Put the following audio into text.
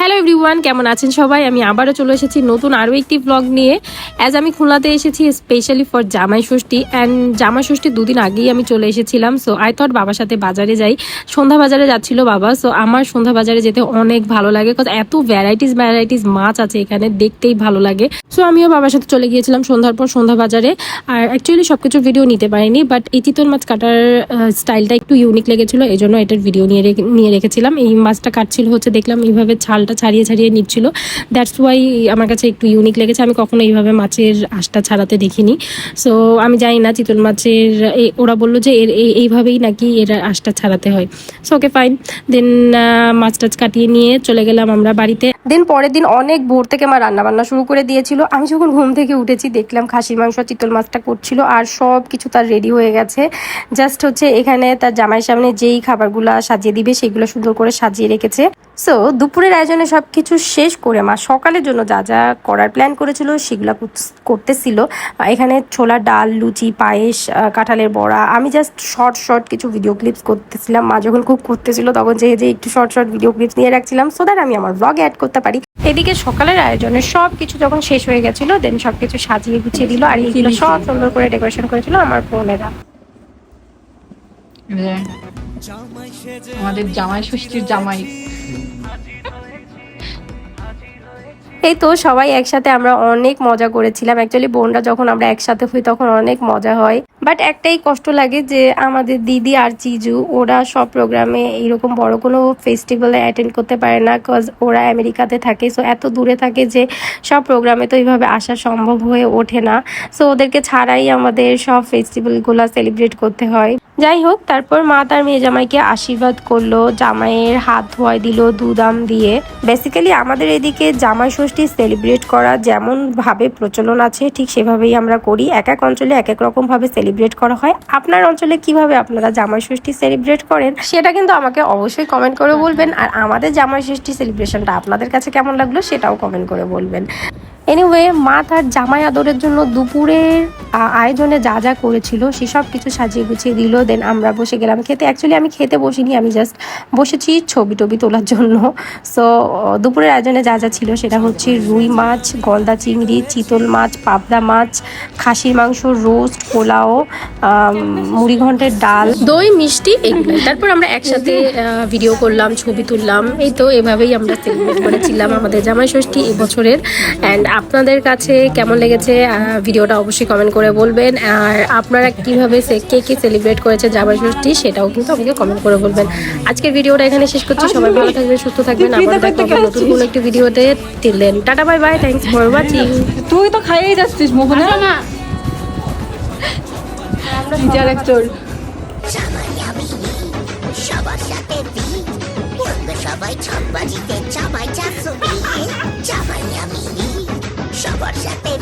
Hello everyone, কেমন আছেন সবাই? আমি আবারও চলে এসেছি নতুন আরও একটি ব্লগ নিয়ে। আমি খুলনাতে এসেছি স্পেশালি ফর জামাই ষষ্ঠী। অ্যান্ড জামাই ষষ্ঠীর দুদিন আগেই আমি চলে এসেছিলাম। সো আই থট বাবার সাথে বাজারে যাই। সন্ধ্যা বাজারে যাচ্ছিল বাবা। সো আমার সন্ধ্যা বাজারে যেতে অনেক ভালো লাগে, বিকজ এত ভ্যারাইটিস মাছ আছে এখানে, দেখতেই ভালো লাগে। সো আমিও বাবার সাথে চলে গিয়েছিলাম সন্ধ্যার পর সন্ধ্যা বাজারে। আর অ্যাকচুয়ালি সব কিছু ভিডিও নিতে পারিনি, বাট এই চিতল মাছ কাটার স্টাইলটা একটু ইউনিক লেগেছিলো, এই জন্য এটার ভিডিও নিয়ে রেখেছিলাম। এই মাছটা কাটছিল হচ্ছে, দেখলাম এইভাবে ছালটা ছাড়িয়ে নিচ্ছিল। দ্যাটস ওয়াই আমার কাছে একটু ইউনিক লেগেছে। আমি কখনো এইভাবে মাছের আঁশটা ছাড়াতে দেখিনি। সো আমি জানি না চিতল মাছের ওরা বললো যে এইভাবেই নাকি এর আঁশটা ছাড়াতে হয়। So okay fine. দেন মাছ টাছ কাটিয়ে নিয়ে চলে গেলাম আমরা বাড়িতে। দেন পরের দিন অনেক ভোর থেকে মা রান্নাবান্না শুরু করে দিয়েছিল। আমি যখন ঘুম থেকে উঠেছি দেখলাম খাসির মাংস চিতল মাছটা করছিল, আর সব কিছু তার রেডি হয়ে গেছে। জাস্ট হচ্ছে এখানে তার জামাইয়ের সামনে যেই খাবারগুলো সাজিয়ে দিবে সেগুলো সুন্দর করে সাজিয়ে রেখেছে। সো দুপুরের আয়োজনে সব কিছু শেষ করে মা সকালের জন্য যা যা করার প্ল্যান করেছিল সেগুলো করতেছিল। এখানে ছোলার ডাল, লুচি, পায়েস, কাঁঠালের বড়া। আমি জাস্ট শর্ট কিছু ভিডিও ক্লিপস করতেছিলাম। মা যখন কুক করতেছিল তখন যে একটু শর্ট ভিডিও ক্লিপস নিয়ে রাখছিলাম, সো দ্যাট আমি আমার ব্লগে অ্যাড করতে পারি। এদিকে সকালের আয়োজনে সব কিছু যখন শেষ হয়ে গেছিল, দেন সব কিছু সাজিয়ে গুছিয়ে দিল, আর এইগুলো সব সুন্দর করে ডেকোরেশন করেছিল আমার বোনেরা। আমাদের জামাই ষষ্ঠীর জামাই। এই তো সবাই একসাথে আমরা অনেক মজা করেছিলাম। অ্যাকচুয়ালি বোনরা যখন আমরা একসাথে হই তখন অনেক মজা হয়, বাট একটাই কষ্ট লাগে যে আমাদের দিদি আর চিজু ওরা সব প্রোগ্রামে এইরকম বড় কোনো ফেস্টিভ্যালে অ্যাটেন্ড করতে পারে না, বিকজ ওরা আমেরিকাতে থাকে। সো এত দূরে থাকে যে সব প্রোগ্রামে তো এইভাবে আসা সম্ভব হয়ে ওঠে না। সো ওদেরকে ছাড়াই আমাদের সব ফেস্টিভ্যালগুলো সেলিব্রেট করতে হয়। যাই হোক, তারপর মা তার মেয়ে জামাইকে আশীর্বাদ করলো, জামাইয়ের হাত ধোয়াই দিল দুধাম দিয়ে। বেসিক্যালি আমাদের এদিকে জামাই ষষ্ঠী সেলিব্রেট করা যেমন ভাবে প্রচলন আছে ঠিক সেভাবেই আমরা করি। এক এক অঞ্চলে এক এক রকম ভাবে সেলিব্রেট করা হয়। আপনার অঞ্চলে কিভাবে আপনারা জামাই ষষ্ঠী সেলিব্রেট করেন সেটা কিন্তু আমাকে অবশ্যই কমেন্ট করে বলবেন। আর আমাদের জামাই ষষ্ঠী সেলিব্রেশনটা আপনাদের কাছে কেমন লাগলো সেটাও কমেন্ট করে বলবেন। এনিওয়ে, মা তার জামাই আদরের জন্য দুপুরের আয়োজনে যা যা করেছিল সেসব কিছু সাজিয়ে গুছিয়ে দিল। দেন আমরা বসে গেলাম খেতে। অ্যাকচুয়ালি আমি খেতে বসিনি, আমি জাস্ট বসেছি ছবি তোলার জন্য। সো দুপুরের আয়োজনে যা যা ছিল সেটা হচ্ছে রুই মাছ, গলদা চিংড়ি, চিতল মাছ, পাবদা মাছ, খাসির মাংস, রোস্ট, পোলাও, মুড়িঘণ্টের ডাল, দই, মিষ্টি, এগুলো। তারপর আমরা একসাথে ভিডিও করলাম, ছবি তুললাম। এই তো এভাবেই আমরা সেলিব্রেট করেছিলাম আমাদের জামাই ষষ্ঠী এবছরের। অ্যান্ড আপনাদের কাছে কেমন লেগেছে ভিডিওটা অবশ্যই কমেন্ট করে বলবেন। আর আপনারা কীভাবে কে সেলিব্রেট করেছে জামাই ষষ্ঠী সেটাও কিন্তু আমাকে কমেন্ট করে বলবেন। আজকের ভিডিওটা এখানে শেষ করছি। সবাই ভালো থাকবেন, সুস্থ থাকবেন। আবার দেখা হবে নতুন কোনো একটি ভিডিওতে। Till then tata, bye bye, thanks for watching. তুই তো খাইয়েই যাচ্ছিস মোহনা। নিজের একজন সবার সাথে সবাই ছকবাজিতে জামাই চাষুমি জামাই আমি সবার সাথে